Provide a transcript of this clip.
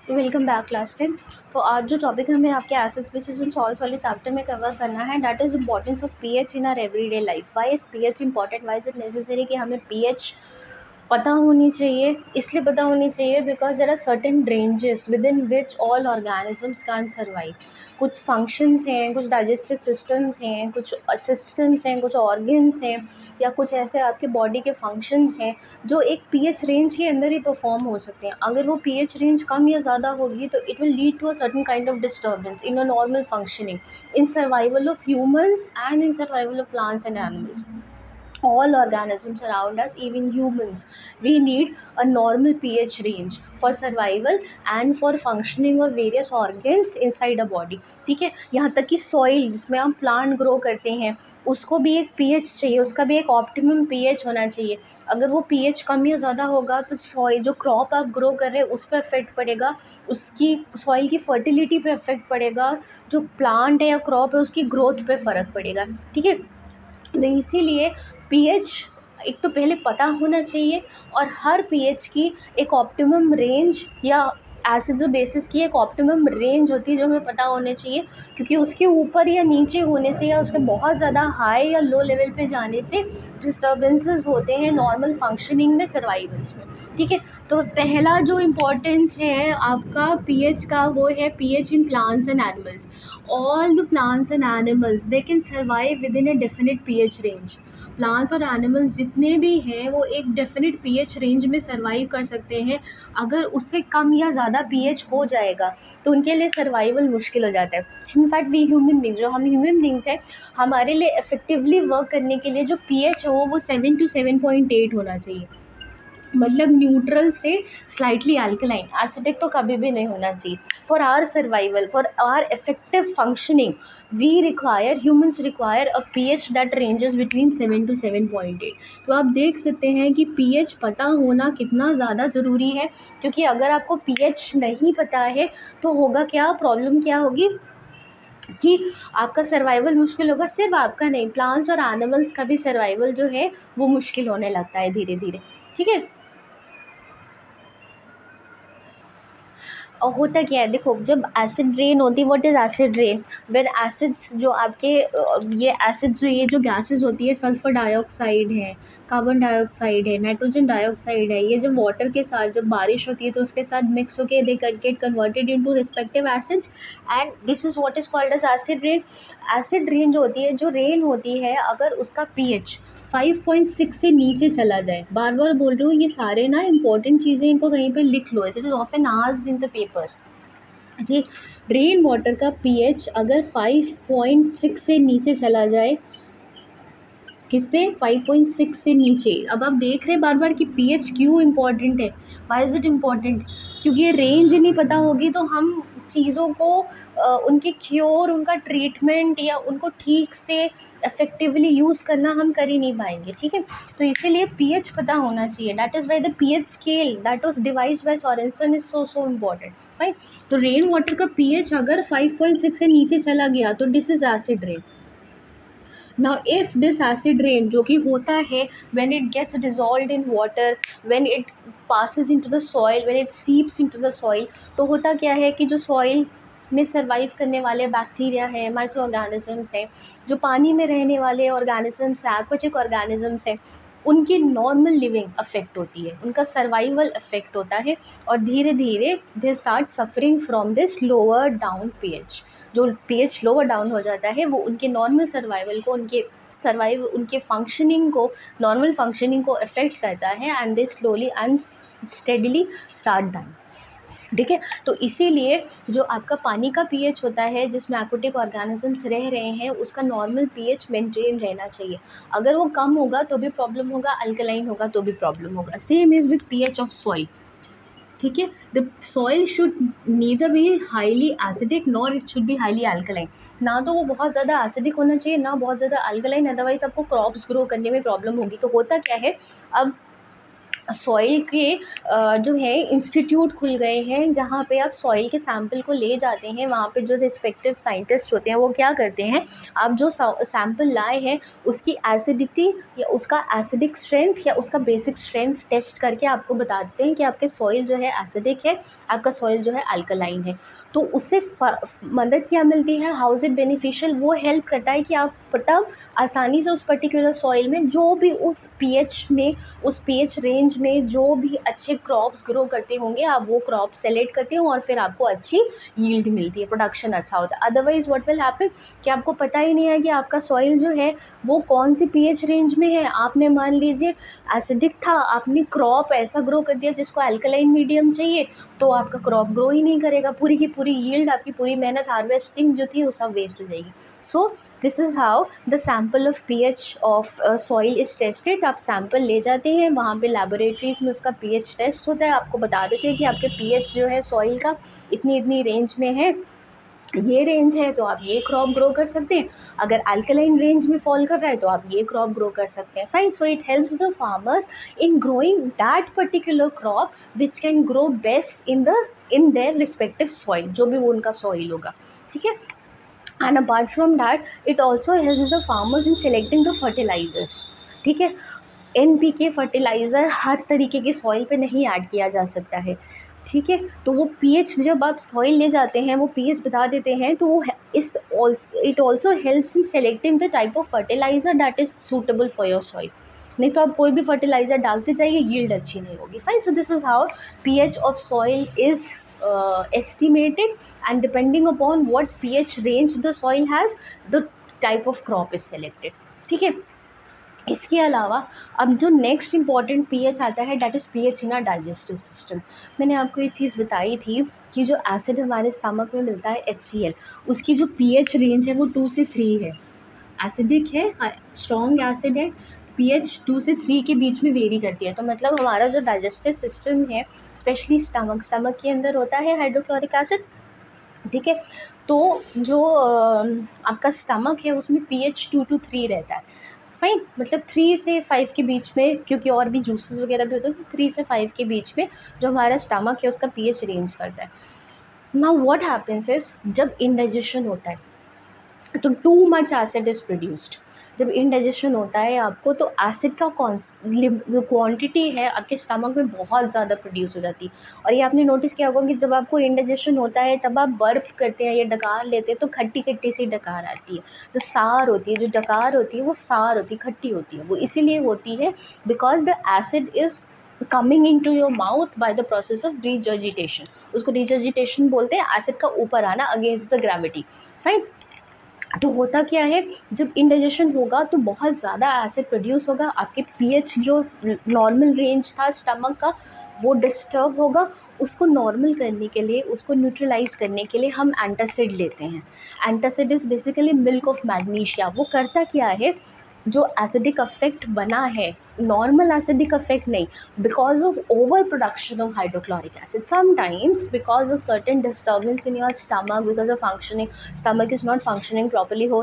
Welcome back class 10। तो आज जो टॉपिक हमें आपके एसिड्स बेसिस एंड सॉल्ट्स वाले चैप्टर में कवर करना है, that is importance of pH in our everyday life. Why is pH important, why is it necessary कि हमें पीएच पता होनी चाहिए। इसलिए पता होनी चाहिए because there are certain ranges within which all organisms can survive. कुछ फंक्शंस हैं, कुछ डाइजेस्टिव सिस्टम्स हैं, कुछ सिस्टम्स हैं, कुछ ऑर्गन्स हैं, या कुछ ऐसे आपके बॉडी के फंक्शंस हैं जो एक पीएच रेंज के अंदर ही परफॉर्म हो सकते हैं। अगर वो पीएच रेंज कम या ज़्यादा होगी तो it will lead to a certain kind of disturbance in a normal functioning, in survival of humans and in survival of plants and animals. All organisms around us, even humans, we need a normal pH range for survival and for functioning of various organs inside a body. ठीक है, यहाँ तक कि soil जिसमें हम plant grow करते हैं उसको भी एक पीएच चाहिए, उसका भी एक ऑप्टिमम पीएच होना चाहिए। अगर वो पीएच कम या ज़्यादा होगा तो सॉइल जो क्रॉप आप ग्रो कर रहे हैं उस पर इफेक्ट पड़ेगा, उसकी सॉइल की फर्टिलिटी पे इफेक्ट पड़ेगा, जो प्लांट है या क्रॉप है उसकी ग्रोथ पे फ़र्क पड़ेगा। ठीक है, तो इसीलिए पीएच एक तो पहले पता होना चाहिए, और हर पीएच की एक ऑप्टिमम रेंज या एसिड्स और बेसिस की एक ऑप्टिमम रेंज होती है जो हमें पता होने चाहिए, क्योंकि उसके ऊपर या नीचे होने से या उसके बहुत ज़्यादा हाई या लो लेवल पे जाने से डिस्टर्बेंसेस होते हैं नॉर्मल फंक्शनिंग में, सर्वाइवल्स में। ठीक है, तो पहला जो इम्पोर्टेंस है आपका पीएच का वो है pH in plants and animals. All the plants and animals they can survive within a definite pH range. Plants और एनिमल्स जितने भी हैं वो एक डेफिनेट पीएच रेंज में सर्वाइव कर सकते हैं। अगर उससे कम या ज़्यादा पीएच हो जाएगा तो उनके लिए सर्वाइवल मुश्किल हो जाता है। इनफैक्ट वी ह्यूमन बींग्स, जो हम ह्यूमन बींग्स हैं, हमारे लिए इफेक्टिवली वर्क करने के लिए जो पीएच हो वो 7 to 7.8 होना चाहिए। मतलब न्यूट्रल से स्लाइटली अल्कलाइन, एसिडिक तो कभी भी नहीं होना चाहिए। For our survival, for our effective functioning, we require, humans require a pH that ranges between 7 to 7.8. तो आप देख सकते हैं कि पीएच पता होना कितना ज़्यादा ज़रूरी है, क्योंकि अगर आपको पीएच नहीं पता है तो होगा क्या, प्रॉब्लम क्या होगी कि आपका सर्वाइवल मुश्किल होगा। सिर्फ आपका नहीं, प्लांट्स और एनिमल्स का भी सर्वाइवल जो है वो मुश्किल होने लगता है धीरे धीरे। ठीक है, और होता क्या है, देखो जब एसिड रेन होती है, what is acid rain, when acids जो आपके ये एसिड्स जो, ये जो गैसेस होती है, सल्फर डाइऑक्साइड है, कार्बन डाइऑक्साइड है, नाइट्रोजन डाइऑक्साइड है, ये जब वाटर के साथ जब बारिश होती है तो उसके साथ मिक्स होकर they get converted into respective acids, and this is what is called as acid rain. Acid rain जो होती है, जो रेन होती है, अगर उसका पीएच 5.6 से नीचे चला जाए, बार बार बोल रही हूँ, ये सारे ना इंपॉर्टेंट चीज़ें, इनको कहीं पे लिख लो, it is often asked in the papers. ठीक, रेन वाटर का पीएच अगर 5.6 से नीचे चला जाए, किस पे, 5.6 से नीचे. अब आप देख रहे हैं बार बार कि पीएच क्यों इम्पॉर्टेंट है, वाई इज़ इट इम्पॉर्टेंट, क्योंकि ये रेंज ही नहीं पता होगी तो हम चीज़ों को उनके क्योर, उनका ट्रीटमेंट या उनको ठीक से इफेक्टिवली यूज़ करना हम कर ही नहीं पाएंगे. ठीक है, तो इसीलिए पीएच पता होना चाहिए. That is why the pH scale that was devised by Sorensen is so important. Right, तो रेन वाटर का पीएच अगर 5.6 से नीचे चला गया तो this is acid rain. Now if this acid rain जो कि होता है when it gets dissolved in water, when it passes into the soil, when it seeps into the soil, तो होता क्या है कि जो soil में सर्वाइव करने वाले बैक्टीरिया हैं, माइक्रो ऑर्गेनिजम्स हैं, जो पानी में रहने वाले ऑर्गेनिजम्स हैं, एक्वेटिक ऑर्गेनिजम्स हैं, उनकी नॉर्मल लिविंग अफेक्ट होती है, उनका सर्वाइवल अफेक्ट होता है, और धीरे धीरे they start suffering from this lower down pH. जो पीएच लोअर डाउन हो जाता है वो उनके नॉर्मल सर्वाइवल को, उनके फंक्शनिंग को, नॉर्मल फंक्शनिंग को अफेक्ट करता है, and they slowly and steadily start down. ठीक है, तो इसीलिए जो आपका पानी का पीएच होता है जिसमें एक्वेटिक ऑर्गेनिजम्स रह रहे हैं, उसका नॉर्मल पीएच मेंटेन रहना चाहिए. अगर वो कम होगा तो भी प्रॉब्लम होगा, अल्कलाइन होगा तो भी प्रॉब्लम होगा. Same is with pH of soil. ठीक है, the soil should neither be highly acidic nor it should be highly alkaline. ना तो वो बहुत ज़्यादा एसिडिक होना चाहिए, ना बहुत ज़्यादा अल्कलाइन, अदरवाइज आपको क्रॉप्स ग्रो करने में प्रॉब्लम होगी. तो होता क्या है, अब सॉइल के जो है इंस्टीट्यूट खुल गए हैं जहाँ पे आप सॉइल के सैंपल को ले जाते हैं। वहाँ पे जो रिस्पेक्टिव साइंटिस्ट होते हैं वो क्या करते हैं, आप जो सैंपल लाए हैं उसकी एसिडिटी या उसका एसिडिक स्ट्रेंथ या उसका बेसिक स्ट्रेंथ टेस्ट करके आपको बताते हैं कि आपके सॉइल जो है एसिडिक है, आपका सॉइल जो है अल्कलाइन है। तो उससे मदद क्या मिलती है, हाउ इज़ इट बेनिफिशियल, वो हेल्प करता है कि आप तब आसानी से उस पर्टिकुलर सॉइल में जो भी उस पीएच में, उस पीएच रेंज में जो भी अच्छे क्रॉप्स ग्रो करते होंगे, आप वो क्रॉप सेलेक्ट करते हो और फिर आपको अच्छी यील्ड मिलती है, प्रोडक्शन अच्छा होता है। अदरवाइज़ व्हाट विल हैपन कि आपको पता ही नहीं है कि आपका सॉइल जो है वो कौन सी पीएच रेंज में है। आपने मान लीजिए एसिडिक था, आपने क्रॉप ऐसा ग्रो कर दिया जिसको अल्कलाइन मीडियम चाहिए, तो आपका क्रॉप ग्रो ही नहीं करेगा, पूरी की पूरी यील्ड, आपकी पूरी मेहनत, हार्वेस्टिंग जो थी वो सब वेस्ट हो जाएगी। So this is how the sample of pH of soil is tested. आप सैम्पल ले जाते हैं, वहाँ पे लैबोरेटरीज़ में उसका पीएच टेस्ट होता है, आपको बता देते हैं कि आपके पीएच जो है सॉइल का इतनी इतनी रेंज में है, ये रेंज है तो आप ये क्रॉप ग्रो कर सकते हैं, अगर अल्कलाइन रेंज में फॉल कर रहा है तो आप ये क्रॉप ग्रो कर सकते हैं। Fine, so it helps the farmers in growing that particular crop which can grow best in their respective soil, जो भी वो उनका सॉइल होगा, ठीक है। And apart from that it also helps the farmers in selecting the fertilisers, ठीक है। NPK fertiliser हर तरीके के सॉइल पे नहीं ऐड किया जा सकता है, ठीक है। तो वो पीएच जब आप सॉइल ले जाते हैं वो पीएच बता देते हैं, तो वो it also helps in selecting the type of fertiliser that is suitable for your soil. नहीं तो आप कोई भी फर्टिलाइज़र डालते जाइए, यील्ड अच्छी नहीं होगी। Fine, so this is how pH of soil is estimated, and depending upon what pH range the soil has, the type of crop is selected, ठीक है। इसके अलावा अब जो नेक्स्ट इम्पॉर्टेंट पीएच आता है that is pH in our digestive system. मैंने आपको ये चीज़ बताई थी कि जो एसिड हमारे स्टमक में मिलता है HCl, उसकी जो पीएच रेंज है वो 2 से 3 है, एसिडिक है, स्ट्रॉन्ग एसिड है, पीएच 2 से 3 के बीच में वेरी करती है। तो मतलब हमारा जो डाइजेस्टिव सिस्टम है, स्पेशली स्टमक के अंदर होता है हाइड्रोक्लोरिक एसिड, ठीक है। तो जो आपका स्टमक है उसमें पीएच 2 to 3 रहता है। फाइन, मतलब 3 से 5 के बीच में, क्योंकि और भी जूसेस वगैरह भी होते हैं, तो 3 से 5 के बीच में जो हमारा स्टमक है उसका पीएच रेंज करता है। नाउ व्हाट हैपेंस इज, जब इंडाइजेशन होता है तो too much acid is produced. जब इंडाइजेशन होता है आपको, तो एसिड का क्वांटिटी है आपके स्टमक में बहुत ज़्यादा प्रोड्यूस हो जाती है। और ये आपने नोटिस किया होगा कि जब आपको इंडाइजेशन होता है तब आप बर्प करते हैं या डकार लेते हैं तो खट्टी खट्टी सी डकार आती है। जो सार होती है, जो डकार होती है, वो सार होती है, खट्टी होती है। वो इसीलिए होती है because the acid is coming into your mouth by the process of regurgitation. उसको रिजर्जिटेशन बोलते हैं, एसिड का ऊपर आना अगेंस्ट द ग्रेविटी। फाइन, तो होता क्या है, जब इंडाइजेशन होगा तो बहुत ज़्यादा एसिड प्रोड्यूस होगा, आपके पीएच जो नॉर्मल रेंज था स्टमक का वो डिस्टर्ब होगा। उसको नॉर्मल करने के लिए, उसको न्यूट्रलाइज करने के लिए हम एंटासिड लेते हैं। Antacid is basically milk of magnesia. वो करता क्या है, जो एसिडिक अफेक्ट बना है, नॉर्मल एसिडिक अफेक्ट नहीं, because of over production of hydrochloric acid, sometimes because of certain disturbance in your stomach, because of functioning, stomach is not functioning properly, हो